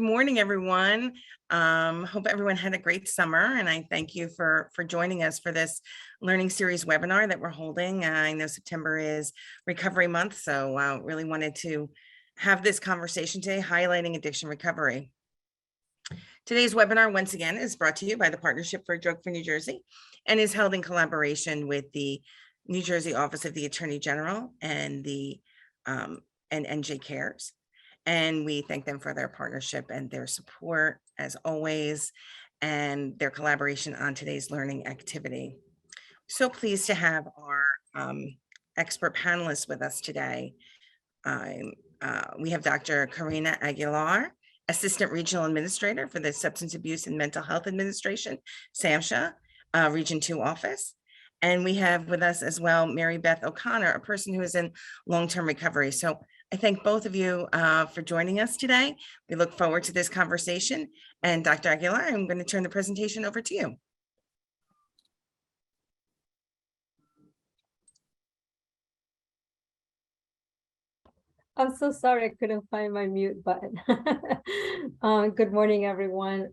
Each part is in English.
morning, everyone. Hope everyone had a great summer, and I thank you for joining us for this learning series webinar that we're holding. I know September is Recovery Month, so really wanted to have this conversation today highlighting addiction recovery. Today's webinar, once again, is brought to you by the Partnership for Drug-Free New Jersey and is held in collaboration with the New Jersey Office of the Attorney General and the NJ Cares. And we thank them for their partnership and their support, as always, and their collaboration on today's learning activity. So pleased to have our expert panelists with us today. We have Dr. Karina Aguilar, Assistant Regional Administrator for the Substance Abuse and Mental Health Administration, SAMHSA, Region 2 Office. And we have with us as well, Mary Beth O'Connor, a person who is in long-term recovery. So I thank both of you for joining us today. We look forward to this conversation. And Dr. Aguilar, I'm going to turn the presentation over to you. I'm so sorry I couldn't find my mute button. Good morning, everyone.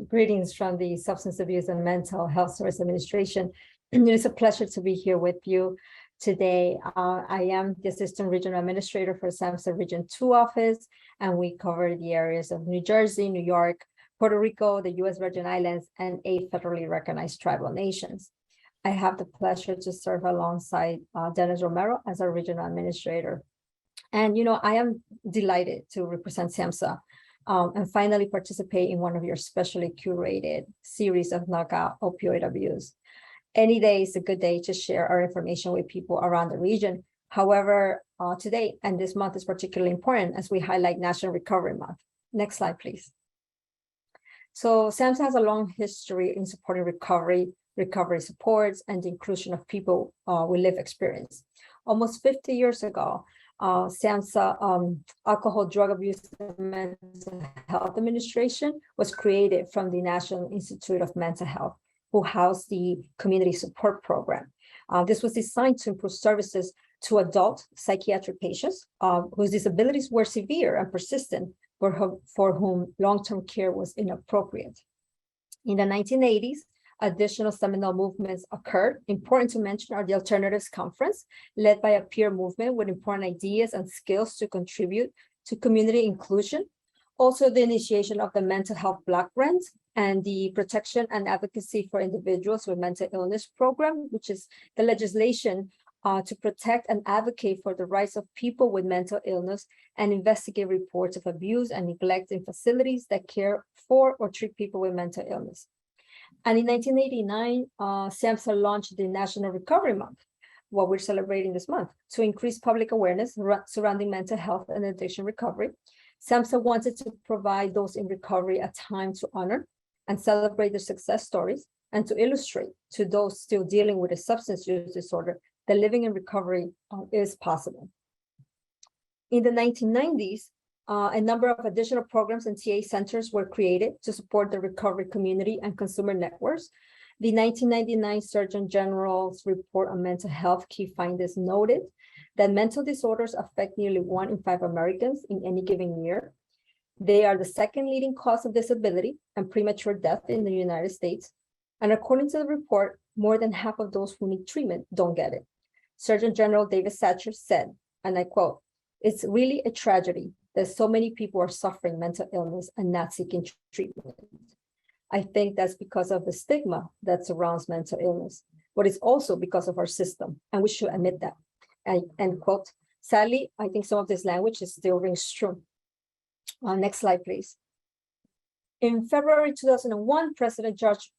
Greetings from the Substance Abuse and Mental Health Service Administration. It's a pleasure to be here with you today. I am the Assistant Regional Administrator for SAMHSA Region 2 Office, and we cover the areas of New Jersey, New York, Puerto Rico, the U.S. Virgin Islands, and 8 federally recognized tribal nations. I have the pleasure to serve alongside Dennis Romero as our Regional Administrator. And, I am delighted to represent SAMHSA and finally participate in one of your specially curated series of knockout opioid abuse. Any day is a good day to share our information with people around the region. However, today and this month is particularly important as we highlight National Recovery Month. Next slide, please. So SAMHSA has a long history in supporting recovery supports, and the inclusion of people with lived experience. Almost 50 years ago, SAMHSA Alcohol, Drug Abuse, and Mental Health Administration was created from the National Institute of Mental Health, who housed the Community Support Program. This was designed to improve services to adult psychiatric patients whose disabilities were severe and persistent, for whom long-term care was inappropriate. In the 1980s, additional seminal movements occurred. Important to mention are the Alternatives Conference, led by a peer movement with important ideas and skills to contribute to community inclusion. Also, the initiation of the Mental Health Block Grant and the Protection and Advocacy for Individuals with Mental Illness Program, which is the legislation to protect and advocate for the rights of people with mental illness and investigate reports of abuse and neglect in facilities that care for or treat people with mental illness. And in 1989, SAMHSA launched the National Recovery Month, what we're celebrating this month, to increase public awareness surrounding mental health and addiction recovery. SAMHSA wanted to provide those in recovery a time to honor and celebrate their success stories, and to illustrate to those still dealing with a substance use disorder that living in recovery is possible. In the 1990s, a number of additional programs and TA centers were created to support the recovery community and consumer networks. The 1999 Surgeon General's report on mental health key findings noted that mental disorders affect nearly 1 in 5 Americans in any given year. They are the second leading cause of disability and premature death in the United States. And according to the report, more than half of those who need treatment don't get it. Surgeon General David Satcher said, and I quote, "It's really a tragedy that so many people are suffering mental illness and not seeking treatment. I think that's because of the stigma that surrounds mental illness, but it's also because of our system, and we should admit that." End quote. Sadly, I think some of this language is still rings true. Next slide, please. In February 2001, President George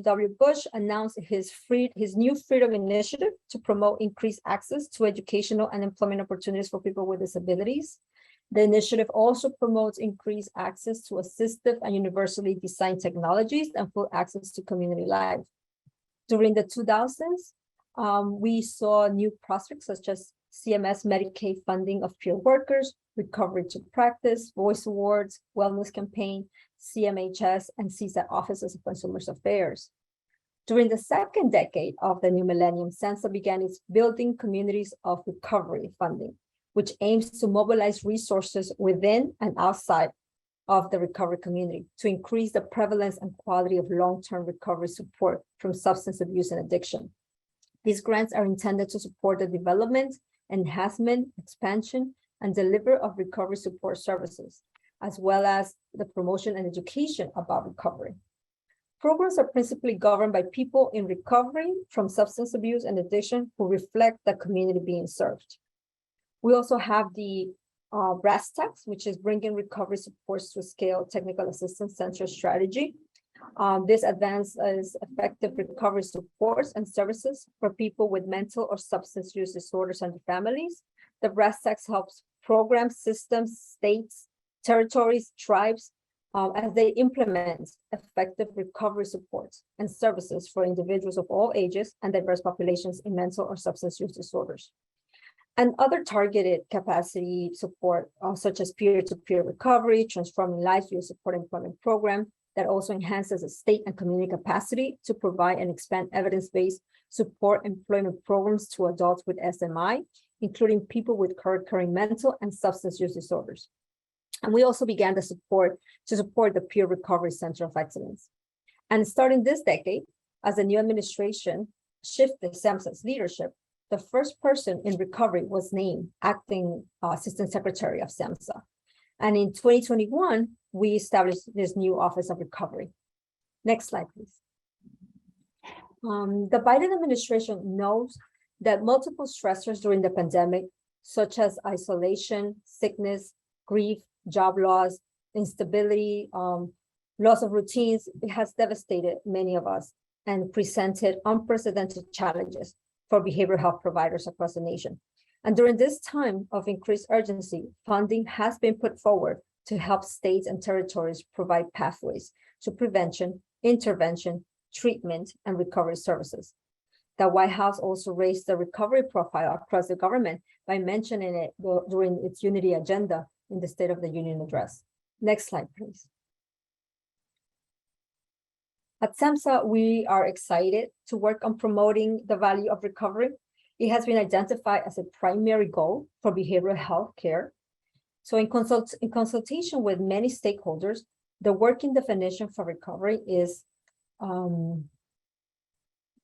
W. Bush announced his new Freedom Initiative to promote increased access to educational and employment opportunities for people with disabilities. The initiative also promotes increased access to assistive and universally designed technologies and full access to community life. During the 2000s, we saw new prospects such as CMS Medicaid funding of peer workers, Recovery to Practice, Voice Awards, Wellness Campaign, CMHS, and CSAT Offices of Consumers Affairs. During the second decade of the new millennium, SAMHSA began its Building Communities of Recovery funding, which aims to mobilize resources within and outside of the recovery community to increase the prevalence and quality of long-term recovery support from substance abuse and addiction. These grants are intended to support the development, enhancement, expansion, and delivery of recovery support services, as well as the promotion and education about recovery. Programs are principally governed by people in recovery from substance abuse and addiction who reflect the community being served. We also have the brass tacks, which is bringing recovery supports to scale technical assistance center strategy. This advances effective recovery supports and services for people with mental or substance use disorders and their families. The brass tacks helps programs, systems, states, territories, tribes, as they implement effective recovery supports and services for individuals of all ages and diverse populations in mental or substance use disorders. And other targeted capacity support, such as peer-to-peer recovery, transforming lives through a support employment program that also enhances the state and community capacity to provide and expand evidence-based support employment programs to adults with SMI, including people with co-occurring mental and substance use disorders. And we also began to support the Peer Recovery Center of Excellence. And starting this decade, as the new administration shifted SAMHSA's leadership, the first person in recovery was named acting Assistant Secretary of SAMHSA. And in 2021, we established this new Office of Recovery. Next slide, please. The Biden administration knows that multiple stressors during the pandemic, such as isolation, sickness, grief, job loss, instability, loss of routines, it has devastated many of us and presented unprecedented challenges for behavioral health providers across the nation. And during this time of increased urgency, funding has been put forward to help states and territories provide pathways to prevention, intervention, treatment, and recovery services. The White House also raised the recovery profile across the government by mentioning it during its Unity Agenda in the State of the Union address. Next slide, please. At SAMHSA, we are excited to work on promoting the value of recovery. It has been identified as a primary goal for behavioral health care. So in consultation with many stakeholders, the working definition for recovery is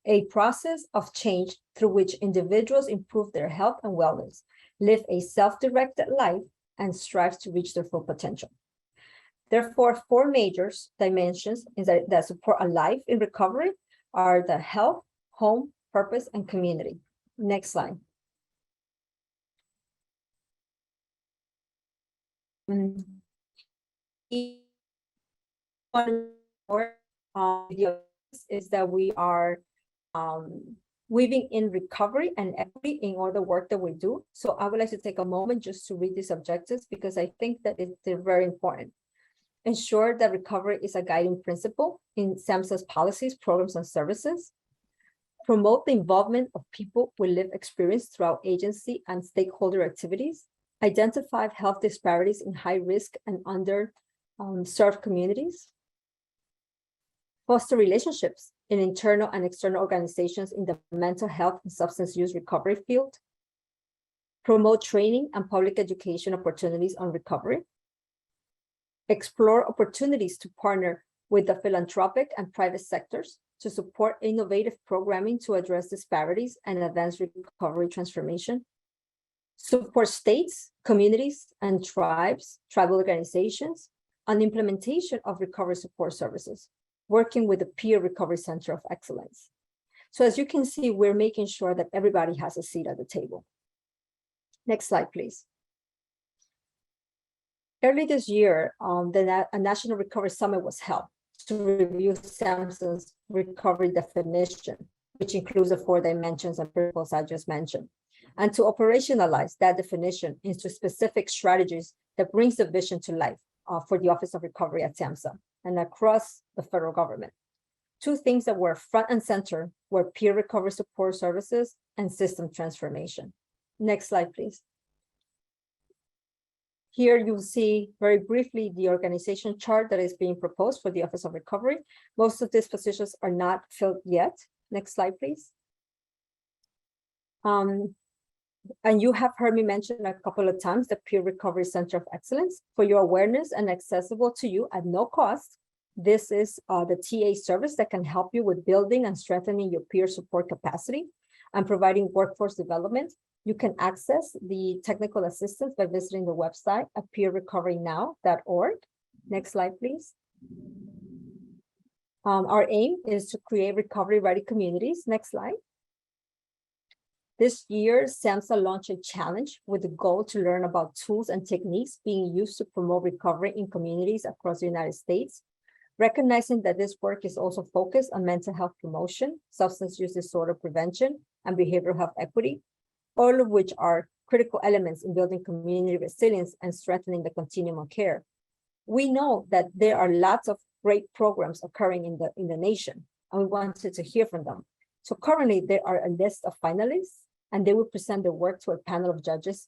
a process of change through which individuals improve their health and wellness, live a self-directed life, and strive to reach their full potential. Therefore, four major dimensions that support a life in recovery are the health, home, purpose, and community. Next slide. One more is that we are weaving in recovery and equity in all the work that we do. So I would like to take a moment just to read these objectives because I think that they're very important. Ensure that recovery is a guiding principle in SAMHSA's policies, programs, and services. Promote the involvement of people with lived experience throughout agency and stakeholder activities. Identify health disparities in high risk and underserved communities. Foster relationships in internal and external organizations in the mental health and substance use recovery field. Promote training and public education opportunities on recovery. Explore opportunities to partner with the philanthropic and private sectors to support innovative programming to address disparities and advance recovery transformation. Support states, communities, and tribal organizations on implementation of recovery support services, working with the Peer Recovery Center of Excellence. So as you can see, we're making sure that everybody has a seat at the table. Next slide, please. Early this year, a National Recovery Summit was held to review SAMHSA's recovery definition, which includes the 4 dimensions and principles I just mentioned, and to operationalize that definition into specific strategies that brings the vision to life for the Office of Recovery at SAMHSA and across the federal government. 2 things that were front and center were peer recovery support services and system transformation. Next slide, please. Here you'll see very briefly the organization chart that is being proposed for the Office of Recovery. Most of these positions are not filled yet. Next slide, please. And you have heard me mention a couple of times the Peer Recovery Center of Excellence. For your awareness and accessible to you at no cost, this is the TA service that can help you with building and strengthening your peer support capacity and providing workforce development. You can access the technical assistance by visiting the website at peerrecoverynow.org. Next slide, please. Our aim is to create recovery-ready communities. Next slide. This year, SAMHSA launched a challenge with the goal to learn about tools and techniques being used to promote recovery in communities across the United States. Recognizing that this work is also focused on mental health promotion, substance use disorder prevention, and behavioral health equity, all of which are critical elements in building community resilience and strengthening the continuum of care. We know that there are lots of great programs occurring in the nation, and we wanted to hear from them. So currently, there are a list of finalists, and they will present their work to a panel of judges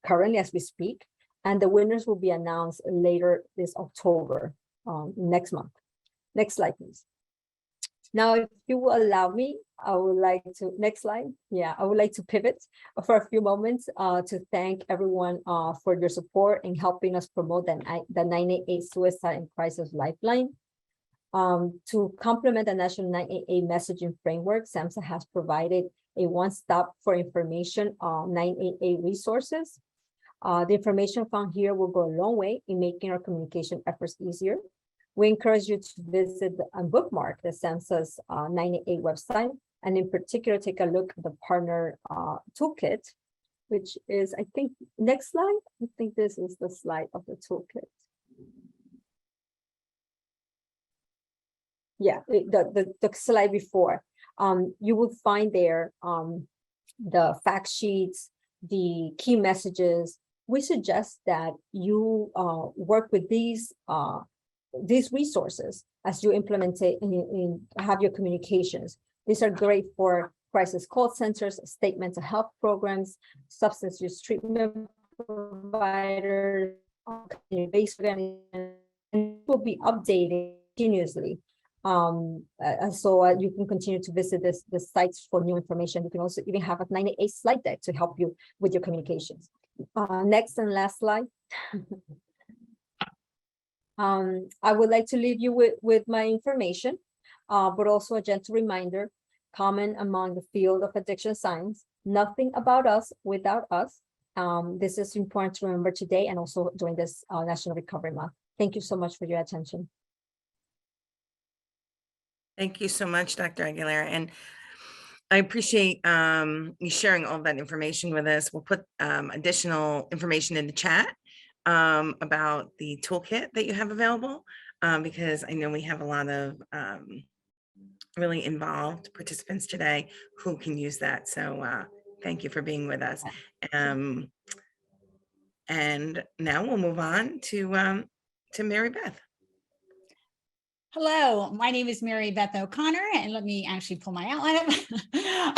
currently as we speak, and the winners will be announced later this October, next month. Next slide, please. Now, if you will allow me, I would like to, next slide. Yeah, I would like to pivot for a few moments to thank everyone for your support in helping us promote the 988 Suicide and Crisis Lifeline. To complement the National 988 messaging framework, SAMHSA has provided a one-stop for information on 988 resources. The information found here will go a long way in making our communication efforts easier. We encourage you to visit and bookmark the SAMHSA's 988 website, and in particular, take a look at the partner toolkit, which is, I think, next slide. I think this is the slide of the toolkit. Yeah, the slide before. You will find there the fact sheets, the key messages. We suggest that you work with these resources as you implement it and have your communications. These are great for crisis call centers, state mental health programs, substance use treatment providers, community-based organizations, and will be updated continuously. So you can continue to visit the sites for new information. You can also even have a 988 slide deck to help you with your communications. Next and last slide. I would like to leave you with my information, but also a gentle reminder, common among the field of addiction science, nothing about us without us. This is important to remember today and also during this National Recovery Month. Thank you so much for your attention. Thank you so much, Dr. Aguilera. And I appreciate you sharing all that information with us. We'll put additional information in the chat about the toolkit that you have available, because I know we have a lot of really involved participants today who can use that. So thank you for being with us. And now we'll move on to Mary Beth. Hello, my name is Mary Beth O'Connor, and let me actually pull my outline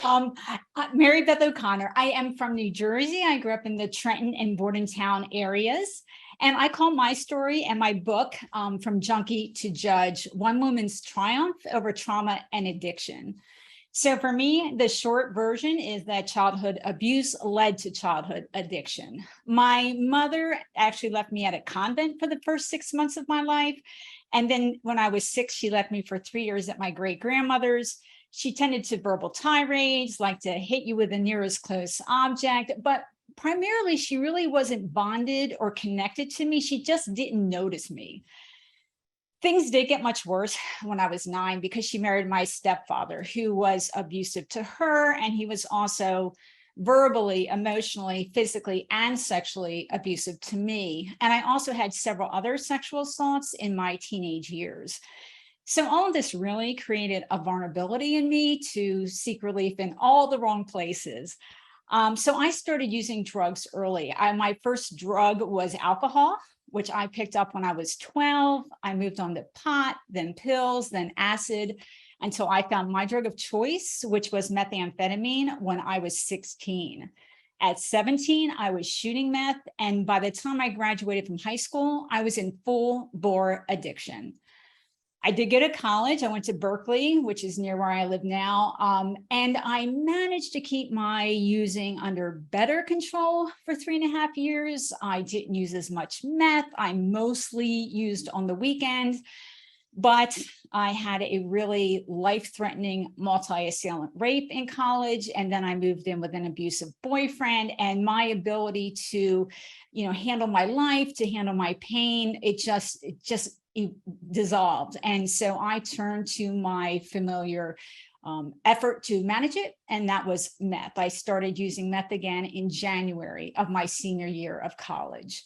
up. Mary Beth O'Connor. I am from New Jersey. I grew up in the Trenton and Bordentown areas, and I call my story and my book, From Junkie to Judge, One Woman's Triumph Over Trauma and Addiction. So for me, the short version is that childhood abuse led to childhood addiction. My mother actually left me at a convent for the first 6 months of my life. And then when I was 6, she left me for 3 years at my great-grandmother's. She tended to verbal tirades, like to hit you with the nearest close object, but primarily she really wasn't bonded or connected to me. She just didn't notice me. Things did get much worse when I was 9 because she married my stepfather, who was abusive to her, and he was also verbally, emotionally, physically, and sexually abusive to me. And I also had several other sexual assaults in my teenage years. So all of this really created a vulnerability in me to seek relief in all the wrong places. So I started using drugs early. My first drug was alcohol, which I picked up when I was 12. I moved on to pot, then pills, then acid, until I found my drug of choice, which was methamphetamine, when I was 16. At 17, I was shooting meth, and by the time I graduated from high school, I was in full-bore addiction. I did go to college. I went to Berkeley, which is near where I live now. And I managed to keep my using under better control for 3.5 years. I didn't use as much meth. I mostly used on the weekend, but I had a really life-threatening multi-assailant rape in college. And then I moved in with an abusive boyfriend, and my ability to, handle my life, to handle my pain, it just dissolved. And so I turned to my familiar effort to manage it, and that was meth. I started using meth again in January of my senior year of college.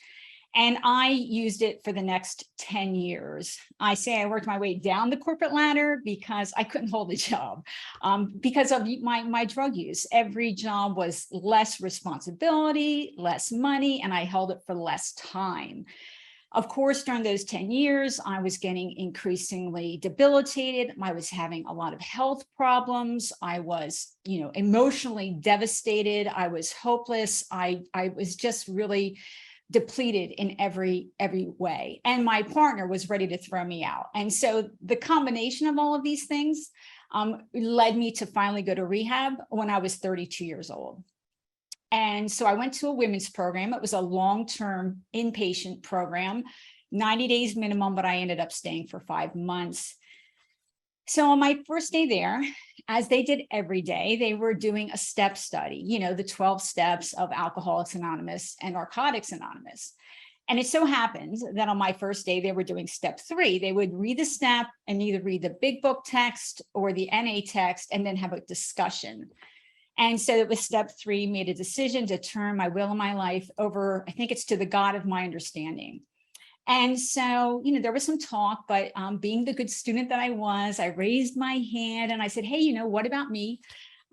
And I used it for the next 10 years. I say I worked my way down the corporate ladder because I couldn't hold a job because of my drug use. Every job was less responsibility, less money, and I held it for less time. Of course, during those 10 years, I was getting increasingly debilitated. I was having a lot of health problems. I was, emotionally devastated. I was hopeless. I was just really depleted in every way. And my partner was ready to throw me out. And so the combination of all of these things led me to finally go to rehab when I was 32 years old. And so I went to a women's program. It was a long-term inpatient program, 90 days minimum, but I ended up staying for 5 months. So on my first day there, as they did every day, they were doing a step study, the 12 steps of Alcoholics Anonymous and Narcotics Anonymous. And it so happened that on my first day, they were doing step 3. They would read the step and either read the big book text or the NA text and then have a discussion. And so it was step 3, made a decision to turn my will and my life over, I think it's to the God of my understanding. And so, there was some talk, but being the good student that I was, I raised my hand and I said, hey, what about me?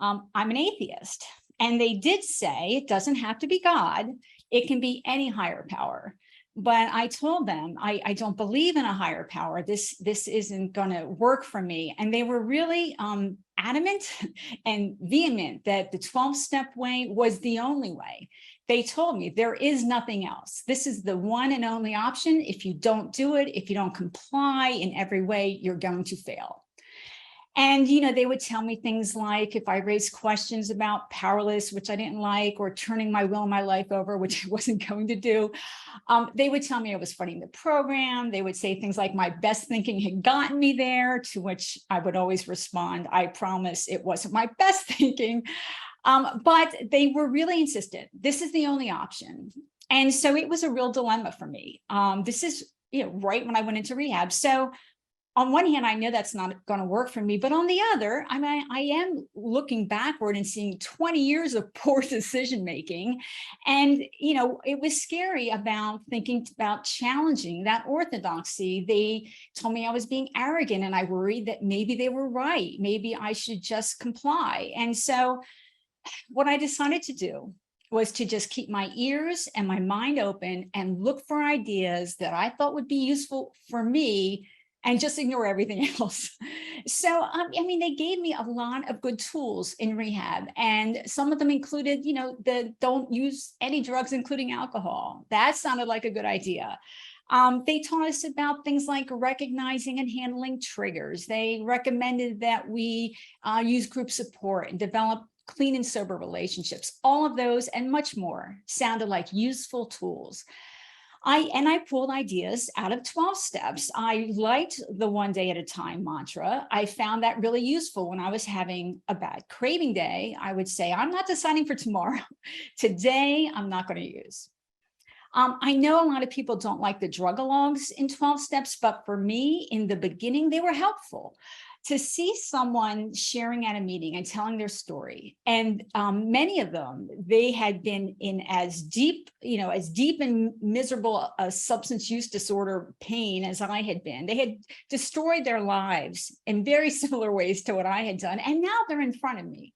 I'm an atheist. And they did say it doesn't have to be God. It can be any higher power. But I told them, I don't believe in a higher power. This isn't going to work for me. And they were really adamant and vehement that the 12-step way was the only way. They told me there is nothing else. This is the one and only option. If you don't do it, if you don't comply in every way, you're going to fail. And, they would tell me things like if I raised questions about powerless, which I didn't like, or turning my will and my life over, which I wasn't going to do, they would tell me I was funding the program. They would say things like my best thinking had gotten me there, to which I would always respond, I promise it wasn't my best thinking. But they were really insistent. This is the only option. And so it was a real dilemma for me. This is, right when I went into rehab. So on one hand, I know that's not going to work for me, but on the other, I am looking backward and seeing 20 years of poor decision-making. And, it was scary about thinking about challenging that orthodoxy. They told me I was being arrogant, and I worried that maybe they were right. Maybe I should just comply. And so what I decided to do was to just keep my ears and my mind open and look for ideas that I thought would be useful for me and just ignore everything else. So, they gave me a lot of good tools in rehab, and some of them included, the don't use any drugs, including alcohol. That sounded like a good idea. They taught us about things like recognizing and handling triggers. They recommended that we use group support and develop clean and sober relationships. All of those and much more sounded like useful tools. I pulled ideas out of 12 steps. I liked the 1 day at a time mantra. I found that really useful when I was having a bad craving day. I would say, I'm not deciding for tomorrow. Today, I'm not going to use. I know a lot of people don't like the drug-alogs in 12 steps, but for me, in the beginning, they were helpful. To see someone sharing at a meeting and telling their story, and many of them, they had been in as deep and miserable a substance use disorder pain as I had been. They had destroyed their lives in very similar ways to what I had done, and now they're in front of me.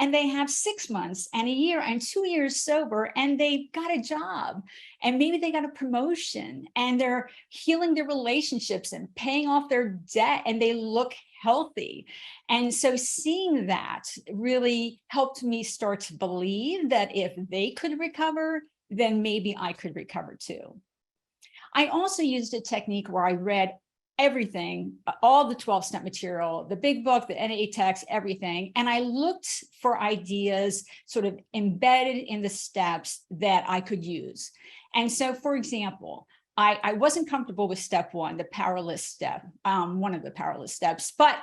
And they have 6 months and a year and 2 years sober, and they got a job, and maybe they got a promotion, and they're healing their relationships and paying off their debt, and they look healthy. And so seeing that really helped me start to believe that if they could recover, then maybe I could recover too. I also used a technique where I read everything, all the 12-step material, the big book, the NA text, everything. And I looked for ideas sort of embedded in the steps that I could use. And so, for example, I wasn't comfortable with step one, the powerless step, one of the powerless steps, but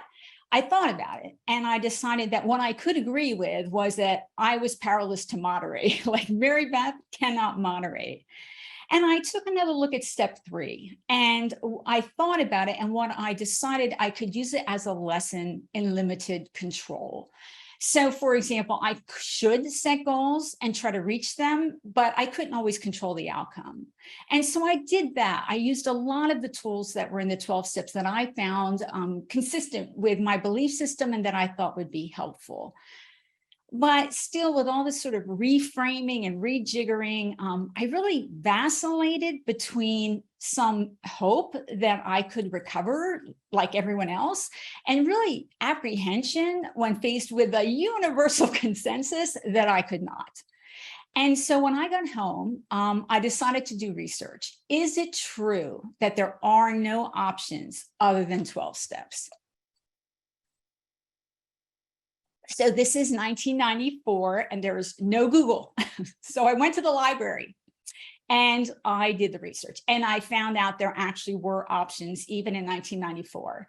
I thought about it and I decided that what I could agree with was that I was powerless to moderate, like Mary Beth cannot moderate. And I took another look at step 3 and I thought about it. And what I decided, I could use it as a lesson in limited control. So for example, I should set goals and try to reach them, but I couldn't always control the outcome. And so I did that. I used a lot of the tools that were in the 12 steps that I found consistent with my belief system and that I thought would be helpful. But still, with all this sort of reframing and rejiggering, I really vacillated between some hope that I could recover like everyone else, and really apprehension when faced with a universal consensus that I could not. And so when I got home, I decided to do research. Is it true that there are no options other than 12 steps? So this is 1994 and there was no Google. So I went to the library and I did the research and I found out there actually were options even in 1994.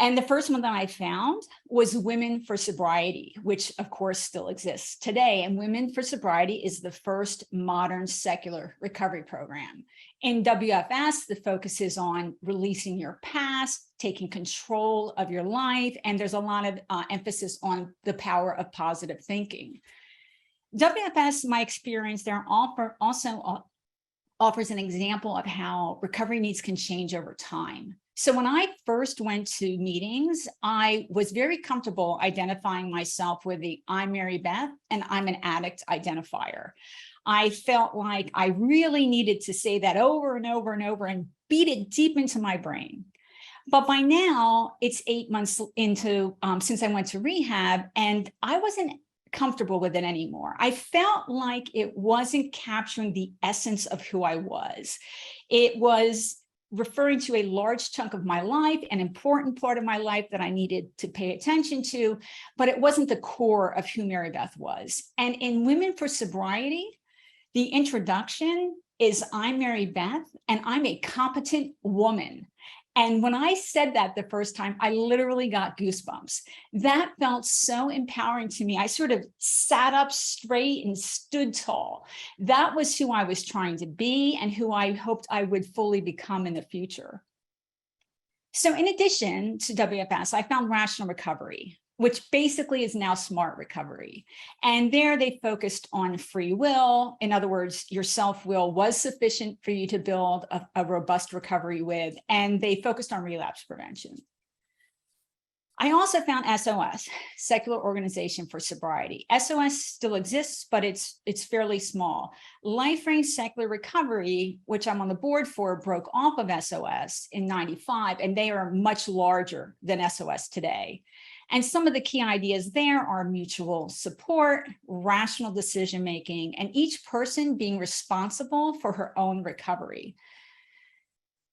And the first one that I found was Women for Sobriety, which of course still exists today. And Women for Sobriety is the first modern secular recovery program. In WFS, the focus is on releasing your past, taking control of your life, and there's a lot of emphasis on the power of positive thinking. WFS, my experience there, also offers an example of how recovery needs can change over time. So when I first went to meetings, I was very comfortable identifying myself with the I'm Mary Beth and I'm an addict identifier. I felt like I really needed to say that over and over and over and beat it deep into my brain. But by now, it's 8 months into since I went to rehab, and I wasn't comfortable with it anymore. I felt like it wasn't capturing the essence of who I was. It was referring to a large chunk of my life, an important part of my life that I needed to pay attention to, but it wasn't the core of who Mary Beth was. And in Women for Sobriety, the introduction is I'm Mary Beth and I'm a competent woman. And when I said that the first time, I literally got goosebumps. That felt so empowering to me. I sort of sat up straight and stood tall. That was who I was trying to be and who I hoped I would fully become in the future. So in addition to WFS, I found Rational Recovery, which basically is now Smart Recovery. And there they focused on free will. In other words, your self-will was sufficient for you to build a robust recovery with, and they focused on relapse prevention. I also found SOS, Secular Organization for Sobriety. SOS still exists, but it's fairly small. Life-Range Secular Recovery, which I'm on the board for, broke off of SOS in '95, and they are much larger than SOS today. And some of the key ideas there are mutual support, rational decision-making, and each person being responsible for her own recovery.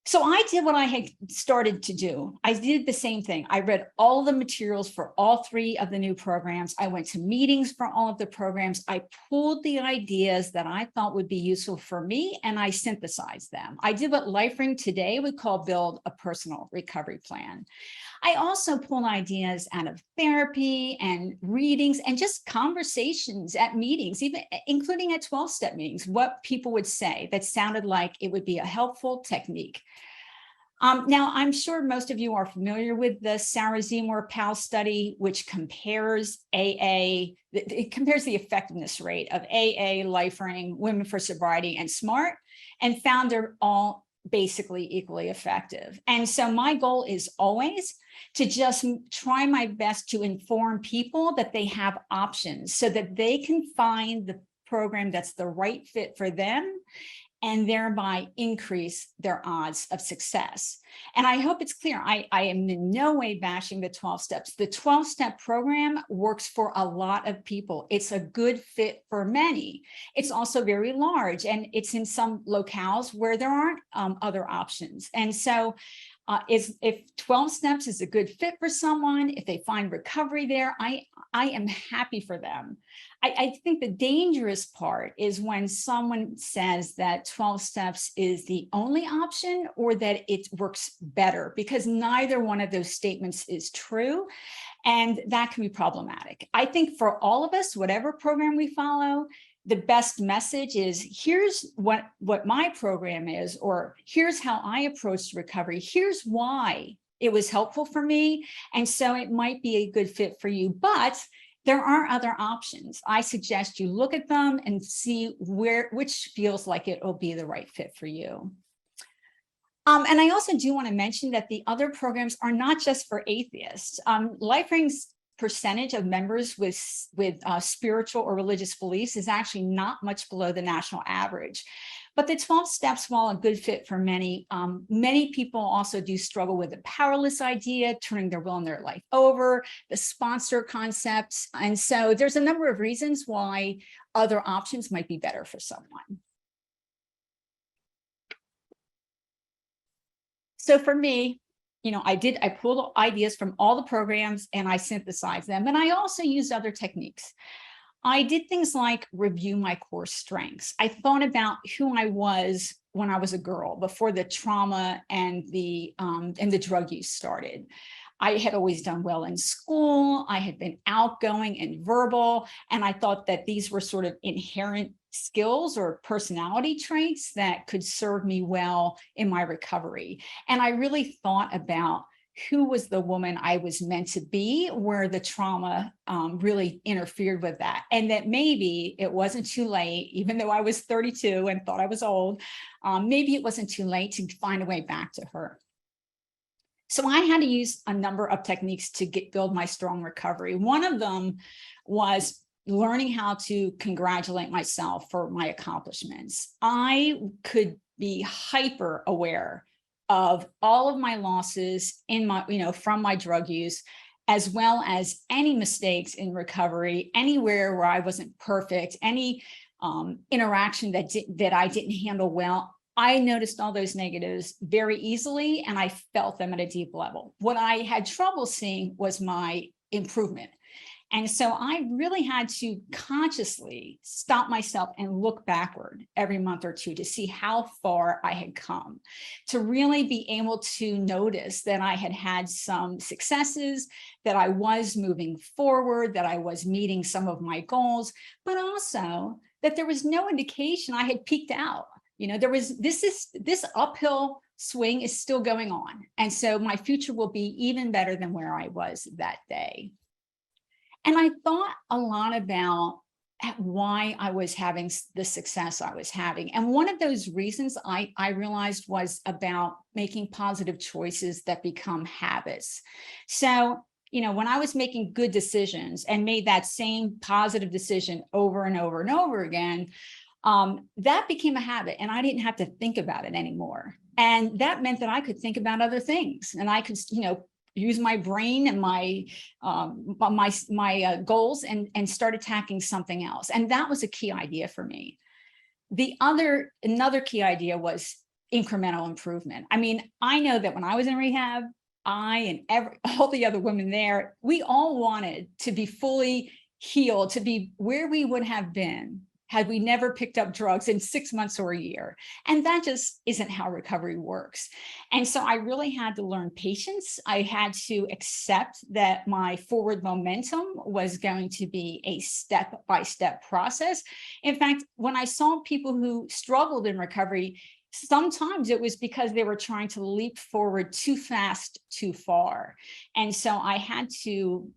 So I did what I had started to do. I did the same thing. I read all the materials for all 3 of the new programs. I went to meetings for all of the programs. I pulled the ideas that I thought would be useful for me, and I synthesized them. I did what LifeRing today would call build a personal recovery plan. I also pulled ideas out of therapy and readings and just conversations at meetings, even including at 12-step meetings, what people would say that sounded like it would be a helpful technique. Now, I'm sure most of you are familiar with the Sarah Seymour Powell study, which compares AA, it compares the effectiveness rate of AA, LifeRing, Women for Sobriety, and SMART, and found they're all basically equally effective. And so my goal is always to just try my best to inform people that they have options so that they can find the program that's the right fit for them and thereby increase their odds of success. And I hope it's clear, I am in no way bashing the 12 steps. The 12-step program works for a lot of people. It's a good fit for many. It's also very large, and it's in some locales where there aren't other options. And so Is if 12 steps is a good fit for someone, if they find recovery there, I am happy for them. I think the dangerous part is when someone says that 12 steps is the only option or that it works better, because neither one of those statements is true. And that can be problematic. I think for all of us, whatever program we follow, the best message is, here's what my program is, or here's how I approached recovery. Here's why it was helpful for me. And so it might be a good fit for you, but there are other options. I suggest you look at them and see which feels like it will be the right fit for you. And I also do want to mention that the other programs are not just for atheists. LifeRing's percentage of members with spiritual or religious beliefs is actually not much below the national average. But the 12 steps, while a good fit for many, many people also do struggle with the powerless idea, turning their will and their life over, the sponsor concepts. And so there's a number of reasons why other options might be better for someone. So for me, I pulled ideas from all the programs and I synthesized them. And I also used other techniques. I did things like review my core strengths. I thought about who I was when I was a girl, before the trauma and the drug use started. I had always done well in school. I had been outgoing and verbal. And I thought that these were sort of inherent skills or personality traits that could serve me well in my recovery. And I really thought about who was the woman I was meant to be, where the trauma really interfered with that. And that maybe it wasn't too late, even though I was 32 and thought I was old, maybe it wasn't too late to find a way back to her. So I had to use a number of techniques to build my strong recovery. One of them was learning how to congratulate myself for my accomplishments. I could be hyper aware of all of my losses in my, from my drug use, as well as any mistakes in recovery, anywhere where I wasn't perfect, any interaction that I didn't handle well. I noticed all those negatives very easily, and I felt them at a deep level. What I had trouble seeing was my improvement. And so I really had to consciously stop myself and look backward every month or two to see how far I had come, to really be able to notice that I had had some successes, that I was moving forward, that I was meeting some of my goals, but also that there was no indication I had peaked out. There was this uphill swing is still going on. And so my future will be even better than where I was that day. And I thought a lot about why I was having the success I was having. And one of those reasons I realized was about making positive choices that become habits. So, when I was making good decisions and made that same positive decision over and over and over again, that became a habit, and I didn't have to think about it anymore. And that meant that I could think about other things, and I could, use my brain and my goals and start attacking something else. And that was a key idea for me. Another key idea was incremental improvement. I mean, I know that when I was in rehab, I and all the other women there, we all wanted to be fully healed, to be where we would have been had we never picked up drugs in 6 months or a year. And that just isn't how recovery works. And so I really had to learn patience. I had to accept that my forward momentum was going to be a step-by-step process. In fact, when I saw people who struggled in recovery, sometimes it was because they were trying to leap forward too fast, too far. And so I had to,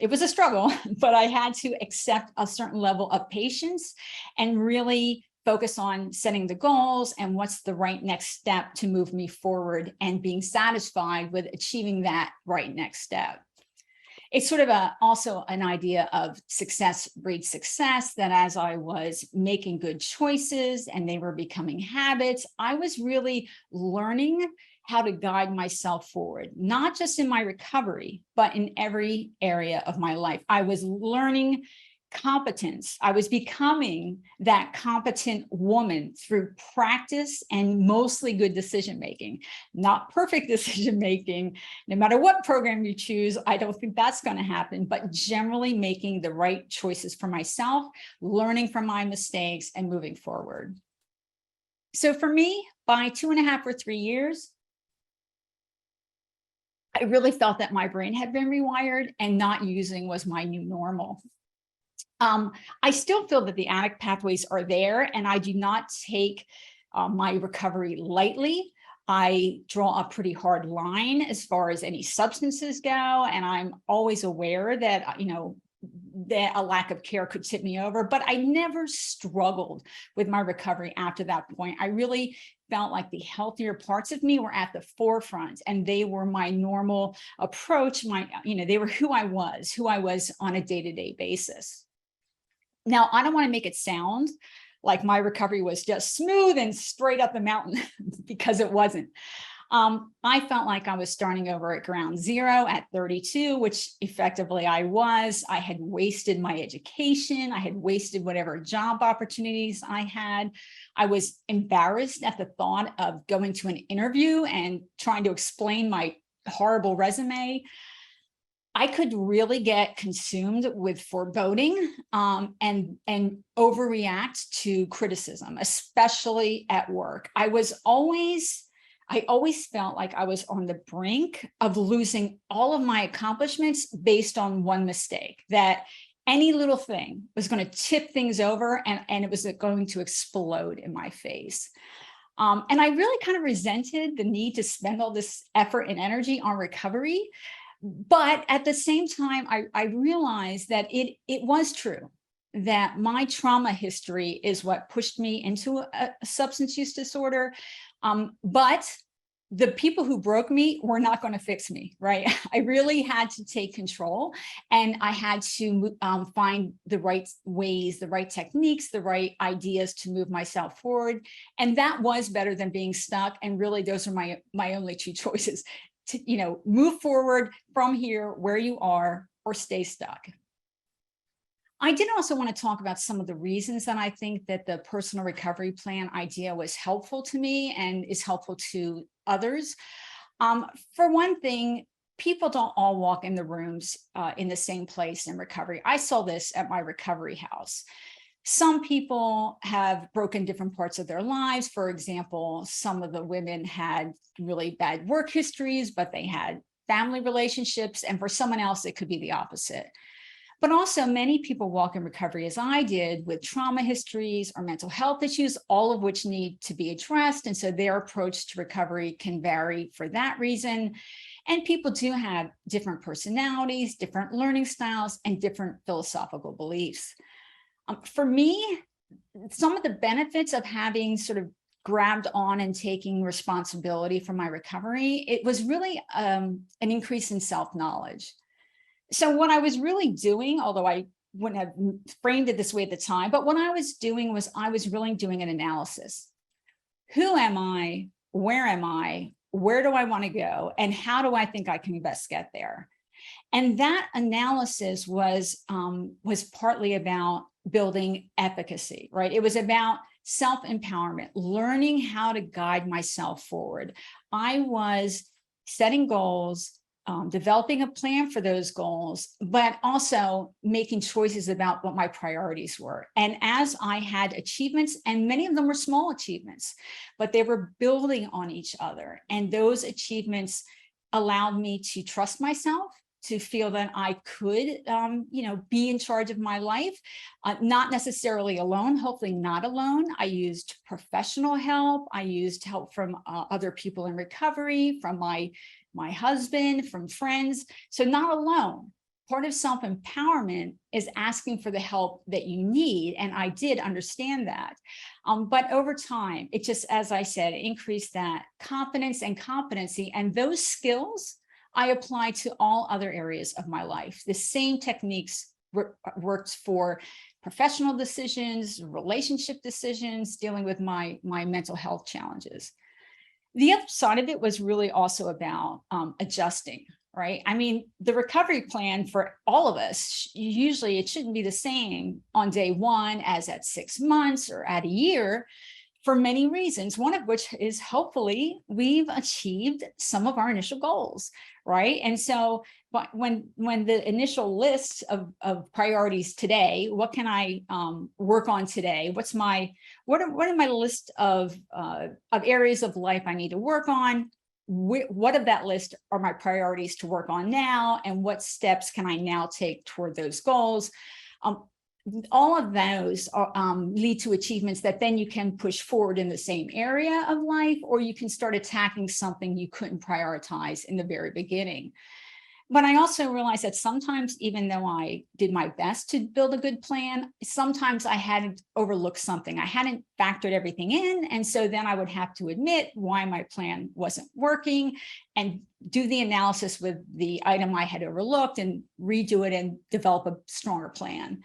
it was a struggle, but I had to accept a certain level of patience and really focus on setting the goals and what's the right next step to move me forward and being satisfied with achieving that right next step. It's sort of also an idea of success breeds success, that as I was making good choices and they were becoming habits, I was really learning how to guide myself forward, not just in my recovery, but in every area of my life. I was learning competence. I was becoming that competent woman through practice and mostly good decision making, not perfect decision making. No matter what program you choose, I don't think that's going to happen, but generally making the right choices for myself, learning from my mistakes and moving forward. So for me, by 2.5 or 3 years, I really felt that my brain had been rewired and not using was my new normal. I still feel that the addict pathways are there, and I do not take my recovery lightly. I draw a pretty hard line as far as any substances go, and I'm always aware that, that a lack of care could tip me over, but I never struggled with my recovery after that point. I really felt like the healthier parts of me were at the forefront, and they were my normal approach. They were who I was on a day-to-day basis. Now, I don't want to make it sound like my recovery was just smooth and straight up the mountain because it wasn't. I felt like I was starting over at ground zero at 32, which effectively I was. I had wasted my education. I had wasted whatever job opportunities I had. I was embarrassed at the thought of going to an interview and trying to explain my horrible resume. I could really get consumed with foreboding and overreact to criticism, especially at work. I always felt like I was on the brink of losing all of my accomplishments based on one mistake, that any little thing was going to tip things over and it was going to explode in my face. And I really kind of resented the need to spend all this effort and energy on recovery. But at the same time, I realized that it was true that my trauma history is what pushed me into a substance use disorder. But the people who broke me were not going to fix me, right? I really had to take control, and I had to find the right ways, the right techniques, the right ideas to move myself forward. And that was better than being stuck. And really, those are my only two choices. To move forward from here where you are, or stay stuck. I did also want to talk about some of the reasons that I think that the personal recovery plan idea was helpful to me and is helpful to others. For one thing, people don't all walk in the rooms in the same place in recovery. I saw this at my recovery house. Some people have broken different parts of their lives. For example, some of the women had really bad work histories, but they had family relationships. And for someone else, it could be the opposite. But also many people walk in recovery, as I did, with trauma histories or mental health issues, all of which need to be addressed. And so their approach to recovery can vary for that reason. And people do have different personalities, different learning styles, and different philosophical beliefs. For me, some of the benefits of having sort of grabbed on and taking responsibility for my recovery, it was really an increase in self-knowledge. So what I was really doing, although I wouldn't have framed it this way at the time, but what I was doing was I was really doing an analysis. Who am I? Where am I? Where do I want to go? And how do I think I can best get there? And that analysis was partly about building efficacy, right? It was about self-empowerment, learning how to guide myself forward. I was setting goals, developing a plan for those goals, but also making choices about what my priorities were. And as I had achievements, and many of them were small achievements, but they were building on each other. And those achievements allowed me to trust myself, to feel that I could, be in charge of my life, not necessarily alone, hopefully not alone. I used professional help. I used help from other people in recovery, from my husband, from friends. So not alone. Part of self-empowerment is asking for the help that you need. And I did understand that. But over time, it just, as I said, increased that confidence and competency. And those skills I applied to all other areas of my life. The same techniques worked for professional decisions, relationship decisions, dealing with my mental health challenges. The other side of it was really also about adjusting, right? I mean, the recovery plan for all of us, usually it shouldn't be the same on day one as at 6 months or at a year, for many reasons, one of which is hopefully we've achieved some of our initial goals, right? And so but when the initial list of priorities today, what can I work on today? What are my list of areas of life I need to work on? What of that list are my priorities to work on now? And what steps can I now take toward those goals? All of those lead to achievements that then you can push forward in the same area of life, or you can start attacking something you couldn't prioritize in the very beginning. But I also realized that sometimes, even though I did my best to build a good plan, sometimes I hadn't overlooked something. I hadn't factored everything in. And so then I would have to admit why my plan wasn't working and do the analysis with the item I had overlooked and redo it and develop a stronger plan.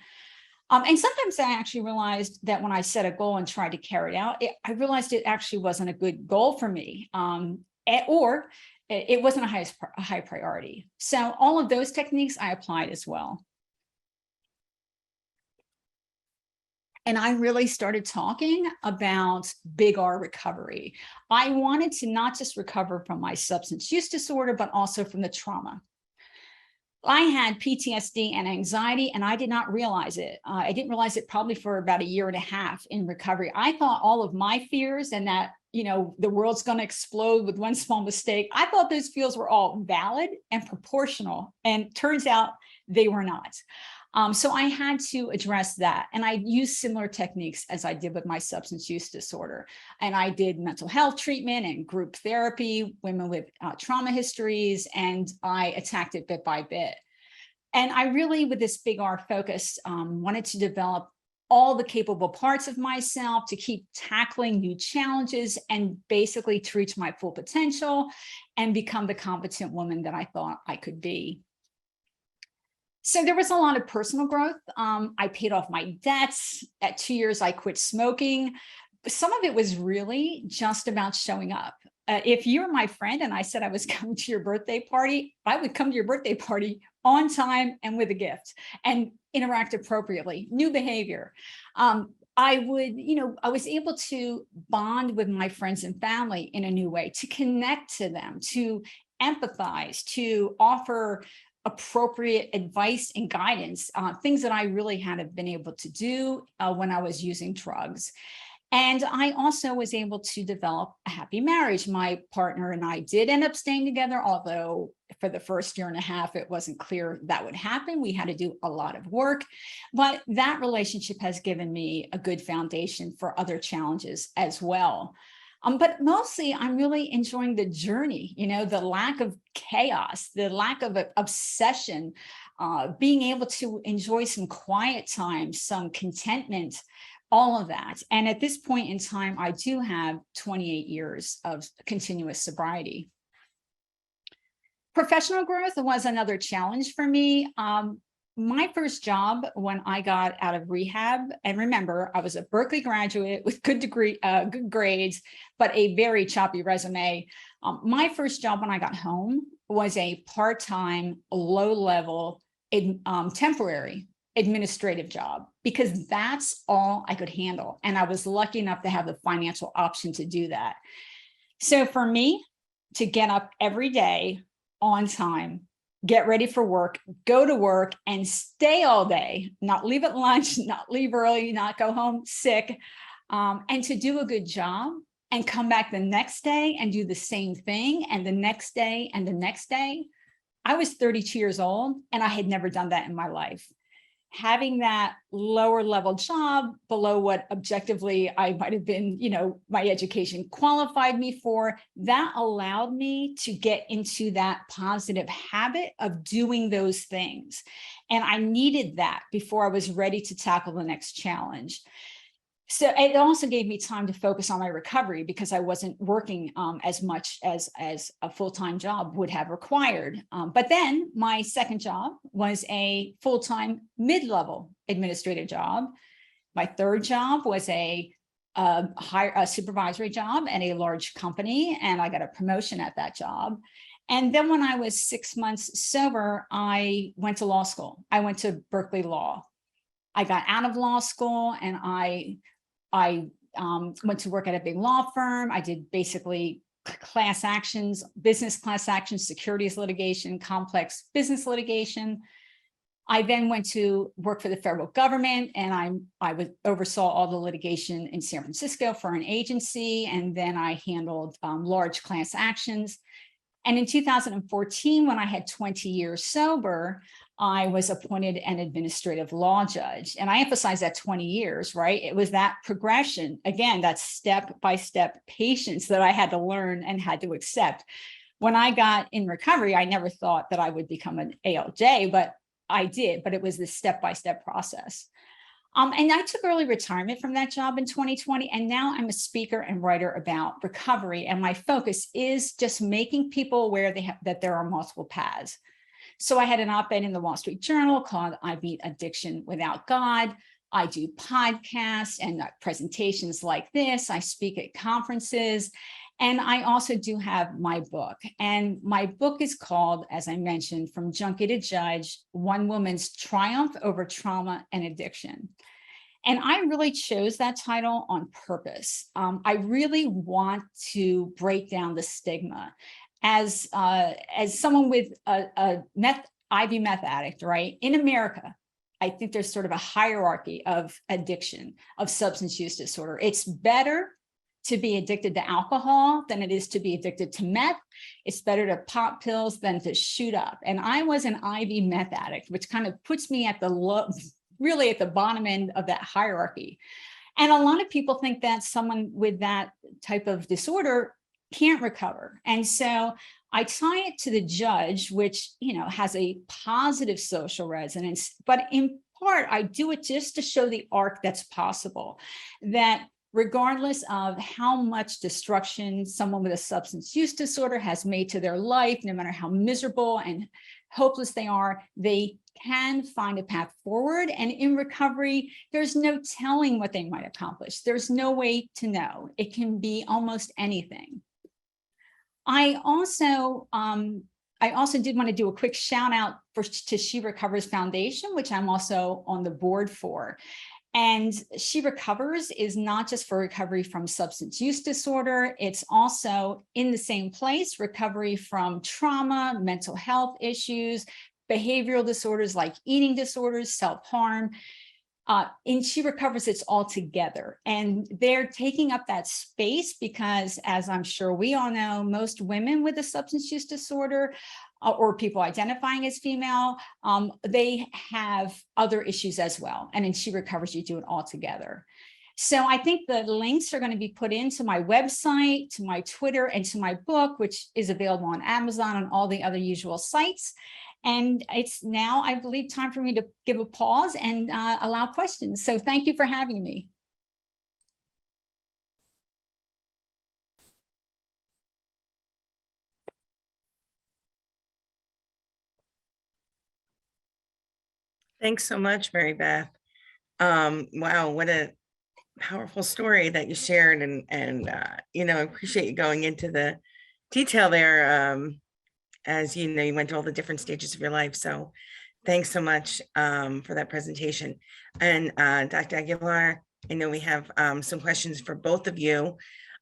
And sometimes I actually realized that when I set a goal and tried to carry it out, I realized it actually wasn't a good goal for me, or it wasn't a high priority. So all of those techniques I applied as well. And I really started talking about big R recovery. I wanted to not just recover from my substance use disorder, but also from the trauma. I had PTSD and anxiety, and I did not realize it. I didn't realize it probably for about 1.5 years in recovery. I thought all of my fears and that, the world's going to explode with one small mistake, I thought those fears were all valid and proportional, and turns out they were not. So I had to address that. And I used similar techniques as I did with my substance use disorder. And I did mental health treatment and group therapy, women with trauma histories, and I attacked it bit by bit. And I really, with this big R focus, wanted to develop all the capable parts of myself to keep tackling new challenges and basically to reach my full potential and become the competent woman that I thought I could be. So there was a lot of personal growth. I paid off my debts. At 2 years, I quit smoking. Some of it was really just about showing up. If you're my friend and I said I was coming to your birthday party, I would come to your birthday party on time and with a gift and interact appropriately. New behavior. I was able to bond with my friends and family in a new way, to connect to them, to empathize, to offer appropriate advice and guidance, things that I really hadn't been able to do when I was using drugs. And I also was able to develop a happy marriage. My partner and I did end up staying together, although for the first 1.5 years, it wasn't clear that would happen. We had to do a lot of work, but that relationship has given me a good foundation for other challenges as well. But mostly I'm really enjoying the journey, the lack of chaos, the lack of obsession, being able to enjoy some quiet time, some contentment, all of that. And at this point in time, I do have 28 years of continuous sobriety. Professional growth was another challenge for me. My first job when I got out of rehab, and remember, I was a Berkeley graduate with good grades, but a very choppy resume. My first job when I got home was a part-time, low-level, temporary administrative job, because that's all I could handle. And I was lucky enough to have the financial option to do that. So for me to get up every day on time, get ready for work, go to work and stay all day, not leave at lunch, not leave early, not go home sick, and to do a good job and come back the next day and do the same thing, and the next day and the next day. I was 32 years old and I had never done that in my life. Having that lower level job below what objectively I might have been, my education qualified me for, that allowed me to get into that positive habit of doing those things. And I needed that before I was ready to tackle the next challenge. So it also gave me time to focus on my recovery, because I wasn't working as much as a full-time job would have required. But then my second job was a full-time mid-level administrative job. My third job was a supervisory job at a large company, and I got a promotion at that job. And then when I was 6 months sober, I went to law school. I went to Berkeley Law. I got out of law school and I went to work at a big law firm. I did basically class actions, business class actions, securities litigation, complex business litigation. I then went to work for the federal government, and I oversaw all the litigation in San Francisco for an agency, and then I handled large class actions. And in 2014, when I had 20 years sober, I was appointed an administrative law judge. And I emphasize that 20 years, right? It was that progression, again, that step-by-step patience that I had to learn and had to accept. When I got in recovery, I never thought that I would become an ALJ, but I did, but it was this step-by-step process. And I took early retirement from that job in 2020. And now I'm a speaker and writer about recovery. And my focus is just making people aware that there are multiple paths. So I had an op-ed in the Wall Street Journal called I Beat Addiction Without God. I do podcasts and presentations like this. I speak at conferences. And I also do have my book. And my book is called, as I mentioned, From Junkie to Judge, One Woman's Triumph Over Trauma and Addiction. And I really chose that title on purpose. I really want to break down the stigma. As someone with a IV meth addict, right? In America, I think there's sort of a hierarchy of addiction, of substance use disorder. It's better to be addicted to alcohol than it is to be addicted to meth. It's better to pop pills than to shoot up. And I was an IV meth addict, which kind of puts me at the low, really at the bottom end of that hierarchy. And a lot of people think that someone with that type of disorder can't recover. And so I tie it to the judge, which, has a positive social resonance, but in part, I do it just to show the arc that's possible, that regardless of how much destruction someone with a substance use disorder has made to their life, no matter how miserable and hopeless they are, they can find a path forward. And in recovery, there's no telling what they might accomplish. There's no way to know. It can be almost anything. I also did want to do a quick shout out to She Recovers Foundation, which I'm also on the board for. And She Recovers is not just for recovery from substance use disorder. It's also in the same place, recovery from trauma, mental health issues, behavioral disorders like eating disorders, self-harm. In She Recovers, it's all together. And they're taking up that space because, as I'm sure we all know, most women with a substance use disorder or people identifying as female, they have other issues as well. And in She Recovers, you do it all together. So I think the links are going to be put into my website, to my Twitter, and to my book, which is available on Amazon and all the other usual sites. And it's now, I believe, time for me to give a pause and allow questions. So thank you for having me. Thanks so much, Mary Beth. Wow, what a powerful story that you shared, and I appreciate you going into the detail there. As you know, you went through all the different stages of your life. So thanks so much for that presentation. And Dr. Aguilar, I know we have some questions for both of you.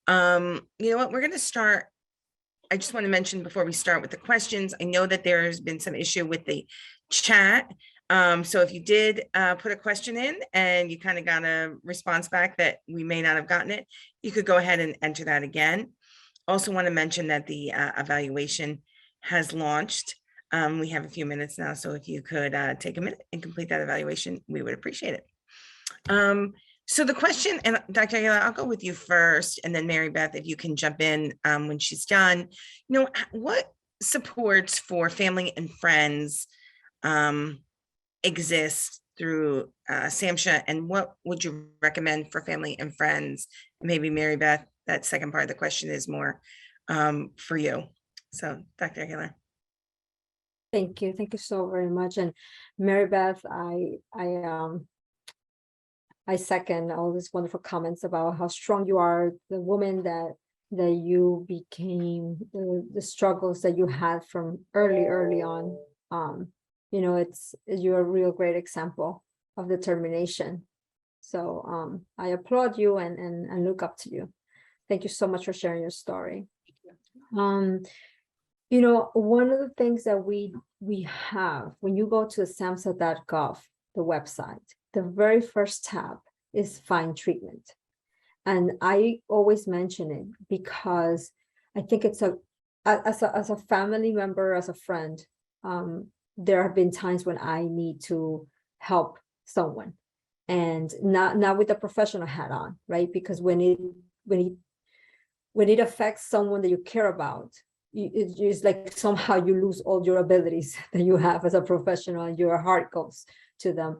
You know what, we're going to start. I just want to mention before we start with the questions, I know that there's been some issue with the chat. So if you did put a question in and you kind of got a response back that we may not have gotten it, you could go ahead and enter that again. Also want to mention that the evaluation has launched. We have a few minutes now, so if you could take a minute and complete that evaluation, we would appreciate it. So the question, and Dr. Aguilar, I'll go with you first, and then Mary Beth, if you can jump in when she's done. What supports for family and friends exist through SAMHSA, and what would you recommend for family and friends? Maybe Mary Beth, that second part of the question is more for you. So Dr. Aguilar. Thank you so very much. And Mary Beth, I second all these wonderful comments about how strong you are, the woman that that you became, the struggles that you had from early on. You know, you're a real great example of determination. So I applaud you and look up to you. Thank you so much for sharing your story. You know, one of the things that we have, when you go to SAMHSA.gov, the website, the very first tab is find treatment. And I always mention it because I think it's as a family member, as a friend, there have been times when I need to help someone, and not with the professional hat on, right? Because when it affects someone that you care about, it's like somehow you lose all your abilities that you have as a professional, and your heart goes to them.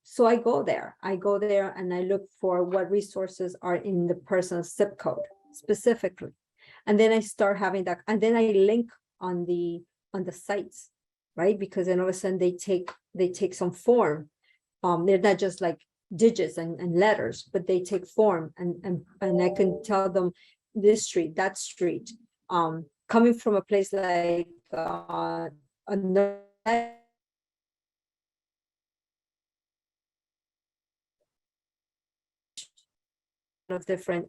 So I go there and I look for what resources are in the person's zip code specifically. And then I start having that, and then I link on the sites, right? Because then all of a sudden they take some form. They're not just like digits and letters, but they take form, and I can tell them this street, that street, coming from a place like another of different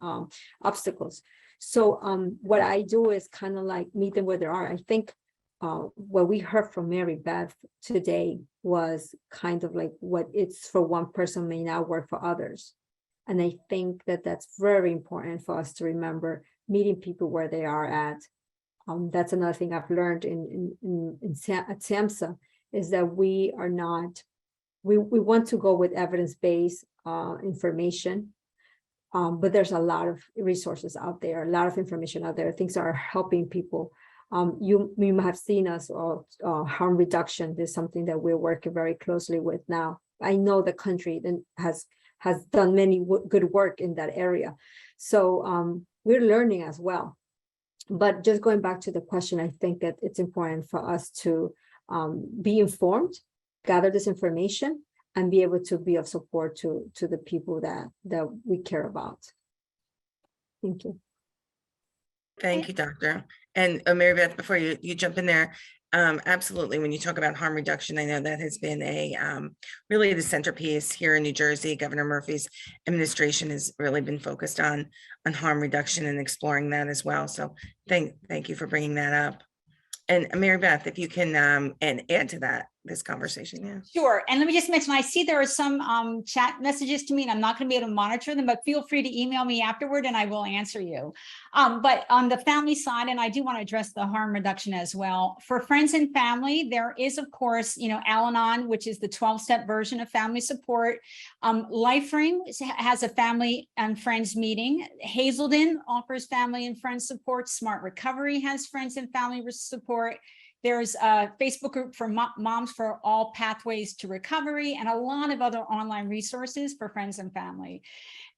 obstacles. So what I do is kind of like meet them where they are. I think what we heard from Mary Beth today was kind of like what it's for one person may not work for others. And I think that that's very important for us to remember, meeting people where they are at. That's another thing I've learned at SAMHSA, is that we are not, we want to go with evidence-based information. But there's a lot of resources out there, a lot of information out there, things that are helping people. You might have seen us, harm reduction is something that we're working very closely with now. I know the country has done many good work in that area. So we're learning as well. But just going back to the question, I think that it's important for us to be informed, gather this information, and be able to be of support to the people that we care about. Thank you. Thank you, Doctor. And Mary Beth, before you jump in there, absolutely, when you talk about harm reduction, I know that has been really the centerpiece here in New Jersey. Governor Murphy's administration has really been focused on harm reduction and exploring that as well. So thank you for bringing that up. And Mary Beth, if you can and add to this conversation. Yeah. Sure. And let me just mention, I see there are some chat messages to me, and I'm not going to be able to monitor them, but feel free to email me afterward and I will answer you. But on the family side, and I do want to address the harm reduction as well. For friends and family, there is, of course, Al-Anon, which is the 12-step version of family support. LifeRing has a family and friends meeting. Hazelden offers family and friends support. Smart Recovery has friends and family support. There's a Facebook group for Moms for All Pathways to Recovery, and a lot of other online resources for friends and family.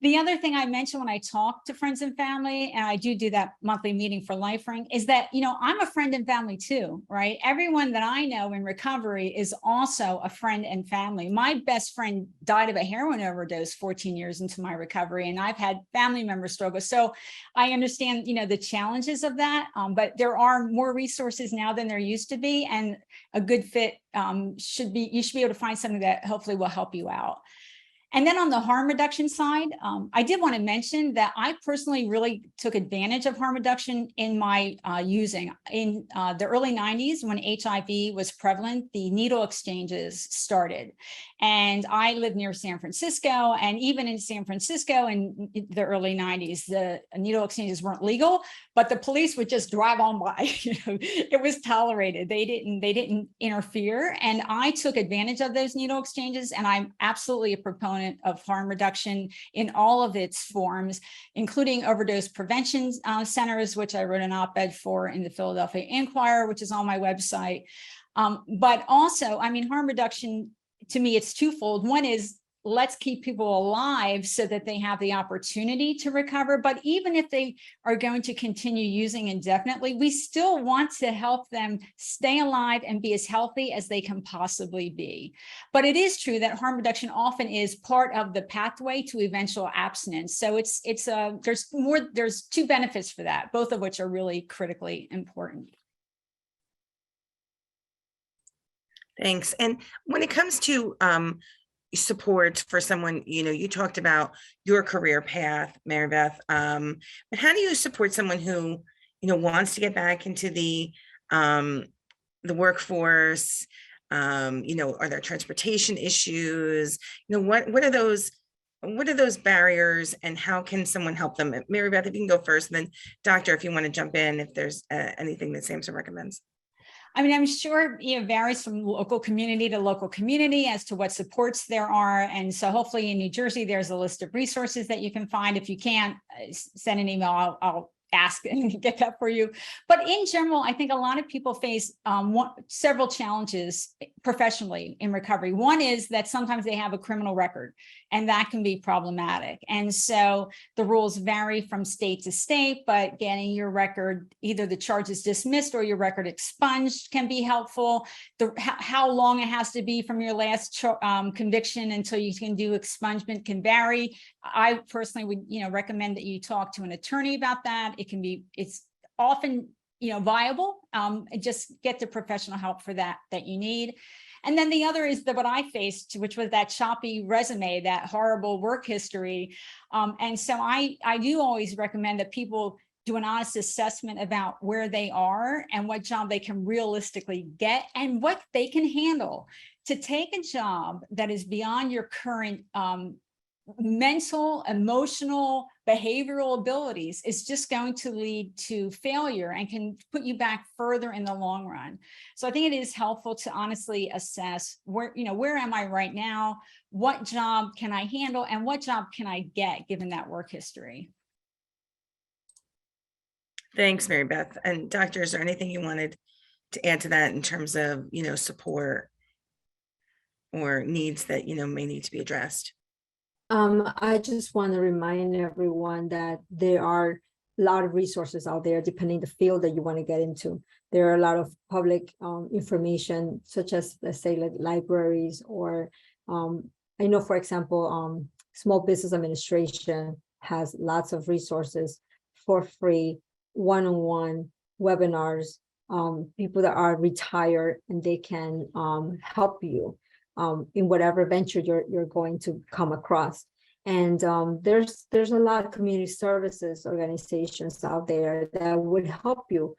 The other thing I mentioned when I talk to friends and family, and I do that monthly meeting for LifeRing, is that, I'm a friend and family too, right? Everyone that I know in recovery is also a friend and family. My best friend died of a heroin overdose 14 years into my recovery, and I've had family members struggle. So I understand, the challenges of that, but there are more resources now than there used to be, and a good fit you should be able to find something that hopefully will help you out. And then on the harm reduction side, I did want to mention that I personally really took advantage of harm reduction in my using. In the early 90s, when HIV was prevalent, the needle exchanges started. And I lived near San Francisco, and even in San Francisco in the early 90s, the needle exchanges weren't legal, but the police would just drive on by. It was tolerated. They didn't interfere. And I took advantage of those needle exchanges, and I'm absolutely a proponent of harm reduction in all of its forms, including overdose prevention centers, which I wrote an op-ed for in the Philadelphia Inquirer, which is on my website. But also, harm reduction, to me, it's twofold. One is let's keep people alive so that they have the opportunity to recover. But even if they are going to continue using indefinitely, we still want to help them stay alive and be as healthy as they can possibly be. But it is true that harm reduction often is part of the pathway to eventual abstinence. So there's two benefits for that, both of which are really critically important. Thanks. And when it comes to support for someone, you talked about your career path, Mary Beth, but how do you support someone who, wants to get back into the workforce? Are there transportation issues? What are those barriers, and how can someone help them? Mary Beth, if you can go first, and then Doctor, if you want to jump in, if there's anything that SAMHSA recommends. I mean, I'm sure it varies from local community to local community as to what supports there are. And so hopefully in New Jersey, there's a list of resources that you can find. If you can't, send an email, I'll ask and get that for you. But in general, I think a lot of people face several challenges professionally in recovery. One is that sometimes they have a criminal record, and that can be problematic. And so the rules vary from state to state, but getting your record, either the charge is dismissed or your record expunged, can be helpful. How long it has to be from your last conviction until you can do expungement can vary. I personally would, recommend that you talk to an attorney about that. It's often, viable. Just get the professional help for that you need. And then the other is what I faced, which was that choppy resume, that horrible work history. And so I do always recommend that people do an honest assessment about where they are and what job they can realistically get and what they can handle. To take a job that is beyond your current mental, emotional, behavioral abilities is just going to lead to failure and can put you back further in the long run. So I think it is helpful to honestly assess where am I right now? What job can I handle and what job can I get given that work history? Thanks, Mary Beth. And Doctor, is there anything you wanted to add to that in terms of, support or needs that, may need to be addressed? I just want to remind everyone that there are a lot of resources out there, depending the field that you want to get into. There are a lot of public information, such as, let's say, like libraries, or I know, for example, Small Business Administration has lots of resources for free, one-on-one webinars, people that are retired, and they can help you in whatever venture you're going to come across. And there's a lot of community services organizations out there that would help you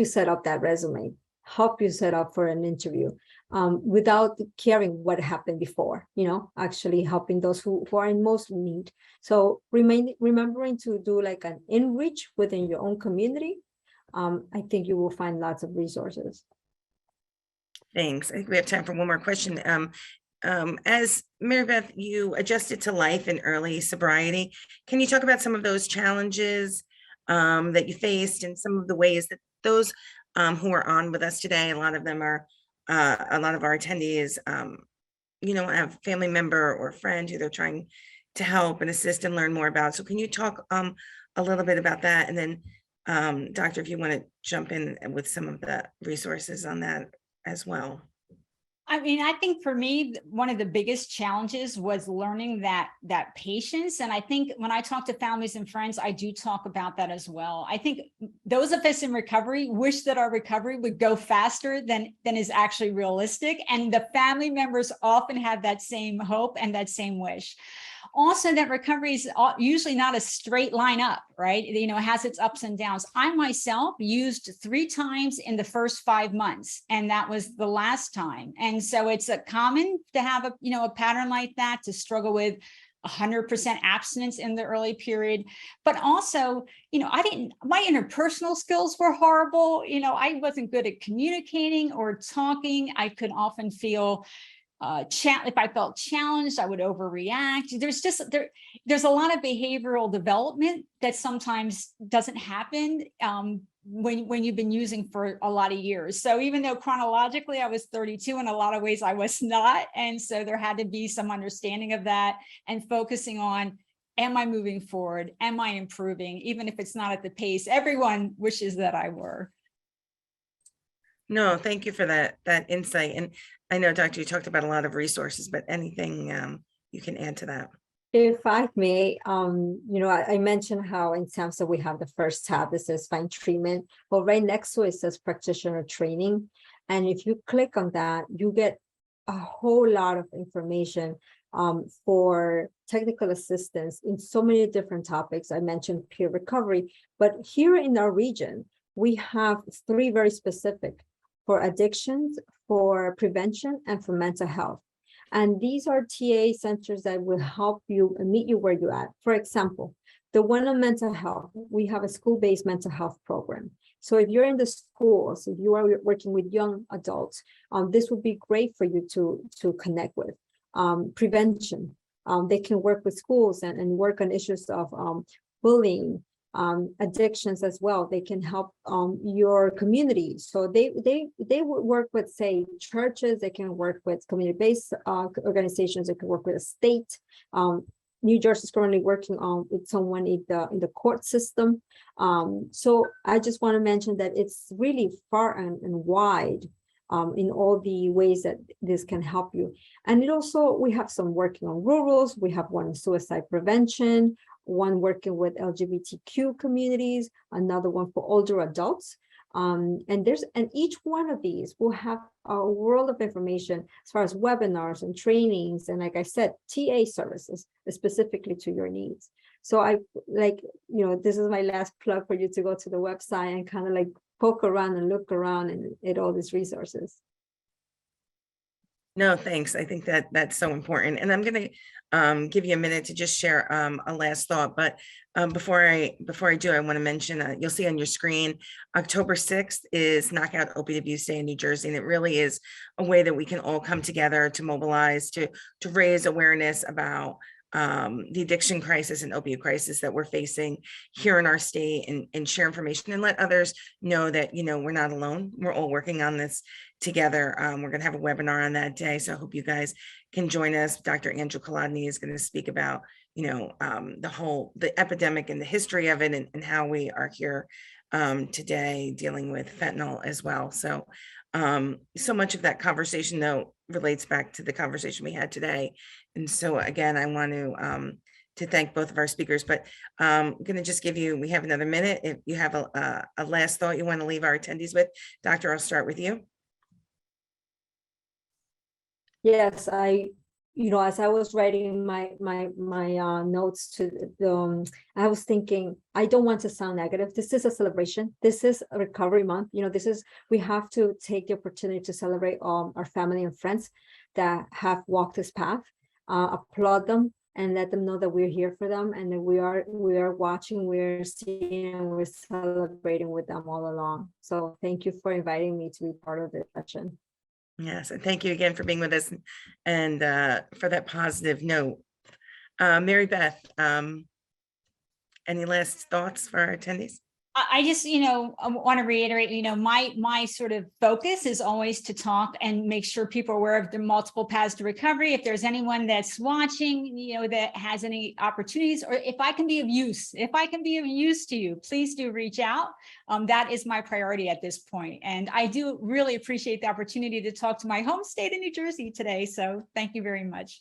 set up that resume, help you set up for an interview without caring what happened before, actually helping those who are in most need. So remembering to do like an in-reach within your own community, I think you will find lots of resources. Thanks. I think we have time for one more question. As Mary Beth, you adjusted to life in early sobriety. Can you talk about some of those challenges that you faced and some of the ways that those who are on with us today, a lot of them are, a lot of our attendees, have a family member or a friend who they're trying to help and assist and learn more about. So can you talk a little bit about that? And then Doctor, if you want to jump in with some of the resources on that as well. I mean, I think for me, one of the biggest challenges was learning that patience. And I think when I talk to families and friends, I do talk about that as well. I think those of us in recovery wish that our recovery would go faster than is actually realistic. And the family members often have that same hope and that same wish. Also, that recovery is usually not a straight line up, right? It has its ups and downs. I myself used 3 times in the first 5 months, and that was the last time. And so it's common to have a pattern like that, to struggle with 100% abstinence in the early period. But also, my interpersonal skills were horrible. I wasn't good at communicating or talking. I could often feel if I felt challenged, I would overreact. There's a lot of behavioral development that sometimes doesn't happen when you've been using for a lot of years. So even though chronologically I was 32, in a lot of ways I was not. And so there had to be some understanding of that and focusing on, am I moving forward? Am I improving? Even if it's not at the pace everyone wishes that I were. No, thank you for that insight. And I know, Doctor, you talked about a lot of resources, but anything you can add to that? If I may, I mentioned how in SAMHSA we have the first tab that says find treatment, but right next to it says practitioner training. And if you click on that, you get a whole lot of information for technical assistance in so many different topics. I mentioned peer recovery, but here in our region, we have 3 very specific for addictions, for prevention, and for mental health. And these are TA centers that will help you and meet you where you're at. For example, the one on mental health, we have a school-based mental health program. So if you're in the schools, if you are working with young adults, this would be great for you to connect with. Prevention, they can work with schools and work on issues of bullying, addictions as well. They can help your community. So they would work with, say, churches. They can work with community-based organizations. They can work with a state. New Jersey is currently working on with someone in the court system. So I just want to mention that it's really far and wide in all the ways that this can help you. And it also, we have some working on rurals. We have one on suicide prevention, one working with LGBTQ communities, another one for older adults. And each one of these will have a world of information as far as webinars and trainings. And like I said, TA services specifically to your needs. So this is my last plug for you to go to the website and kind of like poke around and look around and at all these resources. No, thanks. I think that's so important. And I'm going to give you a minute to just share a last thought. But before I do, I want to mention, you'll see on your screen, October 6th is Knockout Opiate Abuse Day in New Jersey. And it really is a way that we can all come together to mobilize, to raise awareness about the addiction crisis and opioid crisis that we're facing here in our state, and share information and let others know that, we're not alone. We're all working on this together. We're going to have a webinar on that day. So I hope you guys can join us. Dr. Andrew Kolodny is going to speak about, the epidemic and the history of it, and how we are here today dealing with fentanyl as well. So so much of that conversation, though, relates back to the conversation we had today. And so again, I want to thank both of our speakers, but I'm going to just we have another minute. If you have a last thought you want to leave our attendees with, Doctor, I'll start with you. Yes, as I was writing my notes to I was thinking, I don't want to sound negative. This is a celebration. This is a recovery month. We have to take the opportunity to celebrate our family and friends that have walked this path, applaud them and let them know that we're here for them, and that we are watching, we're seeing, and we're celebrating with them all along. So thank you for inviting me to be part of this session. Yes, and thank you again for being with us, and for that positive note. Mary Beth, any last thoughts for our attendees? I just, I want to reiterate, my sort of focus is always to talk and make sure people are aware of the multiple paths to recovery. If there's anyone that's watching, that has any opportunities, or if I can be of use to you, please do reach out. That is my priority at this point. And I do really appreciate the opportunity to talk to my home state of New Jersey today. So thank you very much.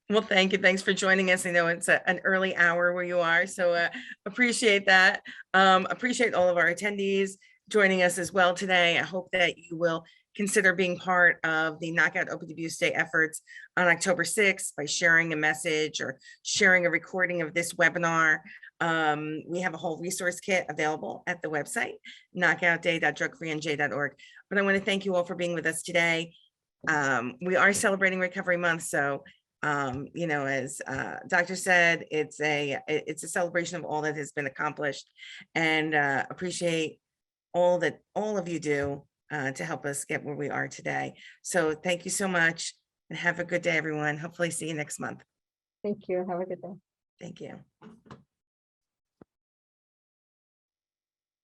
Well, thank you. Thanks for joining us. I know it's an early hour where you are, so appreciate that. Appreciate all of our attendees joining us as well today. I hope that you will consider being part of the Knockout Opiate Abuse Day efforts on October 6th by sharing a message or sharing a recording of this webinar. We have a whole resource kit available at the website, knockoutday.drugfreenj.org. But I want to thank you all for being with us today. We are celebrating Recovery Month, so as Doctor said, it's a celebration of all that has been accomplished, and appreciate all that all of you do to help us get where we are today. So thank you so much, and have a good day, everyone. Hopefully see you next month. Thank you. Have a good day. Thank you.